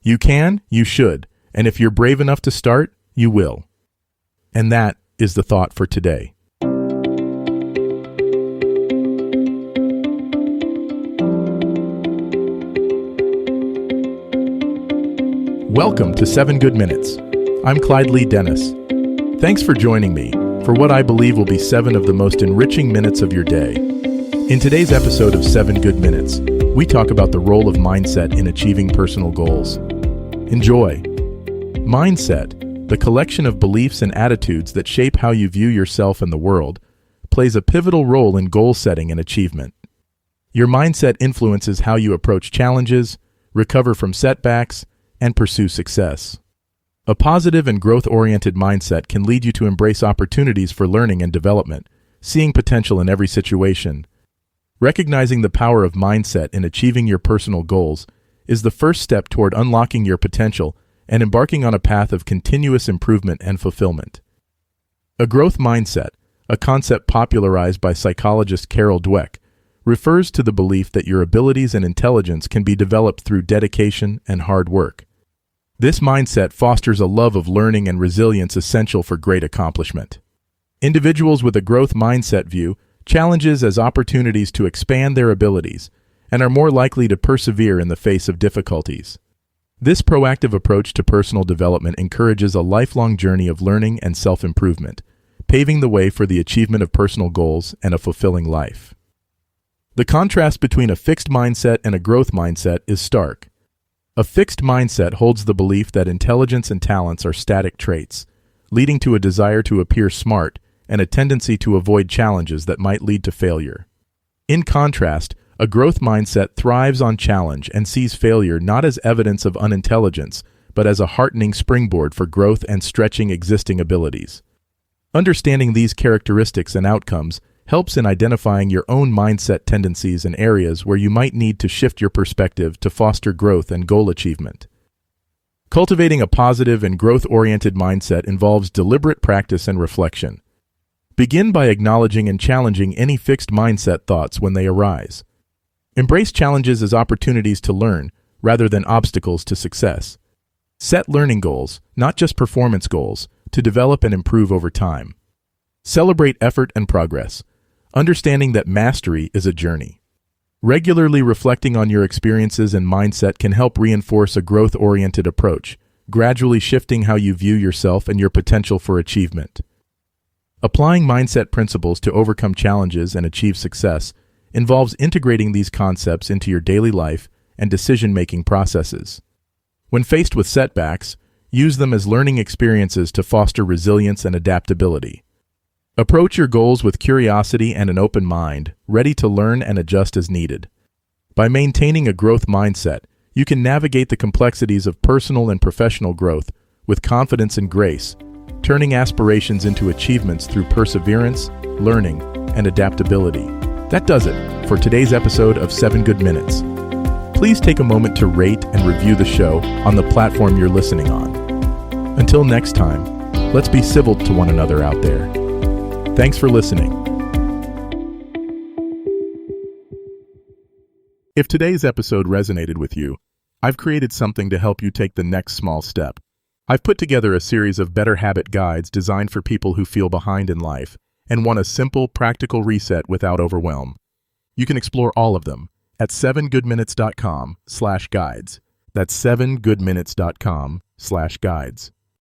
You can, you should, and if you're brave enough to start, you will. And that is the thought for today. Welcome to 7 Good Minutes. I'm Clyde Lee Dennis. Thanks for joining me for what I believe will be 7 of the most enriching minutes of your day. In today's episode of 7 Good Minutes, we talk about the role of mindset in achieving personal goals. Enjoy. Mindset, the collection of beliefs and attitudes that shape how you view yourself and the world, plays a pivotal role in goal setting and achievement. Your mindset influences how you approach challenges, recover from setbacks, and pursue success. A positive and growth-oriented mindset can lead you to embrace opportunities for learning and development, seeing potential in every situation. Recognizing the power of mindset in achieving your personal goals is the first step toward unlocking your potential and embarking on a path of continuous improvement and fulfillment. A growth mindset, a concept popularized by psychologist Carol Dweck, refers to the belief that your abilities and intelligence can be developed through dedication and hard work. This mindset fosters a love of learning and resilience essential for great accomplishment. Individuals with a growth mindset view challenges as opportunities to expand their abilities and are more likely to persevere in the face of difficulties. This proactive approach to personal development encourages a lifelong journey of learning and self-improvement, paving the way for the achievement of personal goals and a fulfilling life. The contrast between a fixed mindset and a growth mindset is stark. A fixed mindset holds the belief that intelligence and talents are static traits, leading to a desire to appear smart and a tendency to avoid challenges that might lead to failure. In contrast, a growth mindset thrives on challenge and sees failure not as evidence of unintelligence, but as a heartening springboard for growth and stretching existing abilities. Understanding these characteristics and outcomes helps in identifying your own mindset tendencies and areas where you might need to shift your perspective to foster growth and goal achievement. Cultivating a positive and growth-oriented mindset involves deliberate practice and reflection. Begin by acknowledging and challenging any fixed mindset thoughts when they arise. Embrace challenges as opportunities to learn, rather than obstacles to success. Set learning goals, not just performance goals, to develop and improve over time. Celebrate effort and progress, understanding that mastery is a journey. Regularly reflecting on your experiences and mindset can help reinforce a growth-oriented approach, gradually shifting how you view yourself and your potential for achievement. Applying mindset principles to overcome challenges and achieve success involves integrating these concepts into your daily life and decision-making processes. When faced with setbacks, use them as learning experiences to foster resilience and adaptability. Approach your goals with curiosity and an open mind, ready to learn and adjust as needed. By maintaining a growth mindset, you can navigate the complexities of personal and professional growth with confidence and grace, turning aspirations into achievements through perseverance, learning, and adaptability. That does it for today's episode of 7 Good Minutes. Please take a moment to rate and review the show on the platform you're listening on. Until next time, let's be civil to one another out there. Thanks for listening. If today's episode resonated with you, I've created something to help you take the next small step. I've put together a series of better habit guides designed for people who feel behind in life and want a simple, practical reset without overwhelm. You can explore all of them at 7goodminutes.com/guides. That's 7goodminutes.com/guides.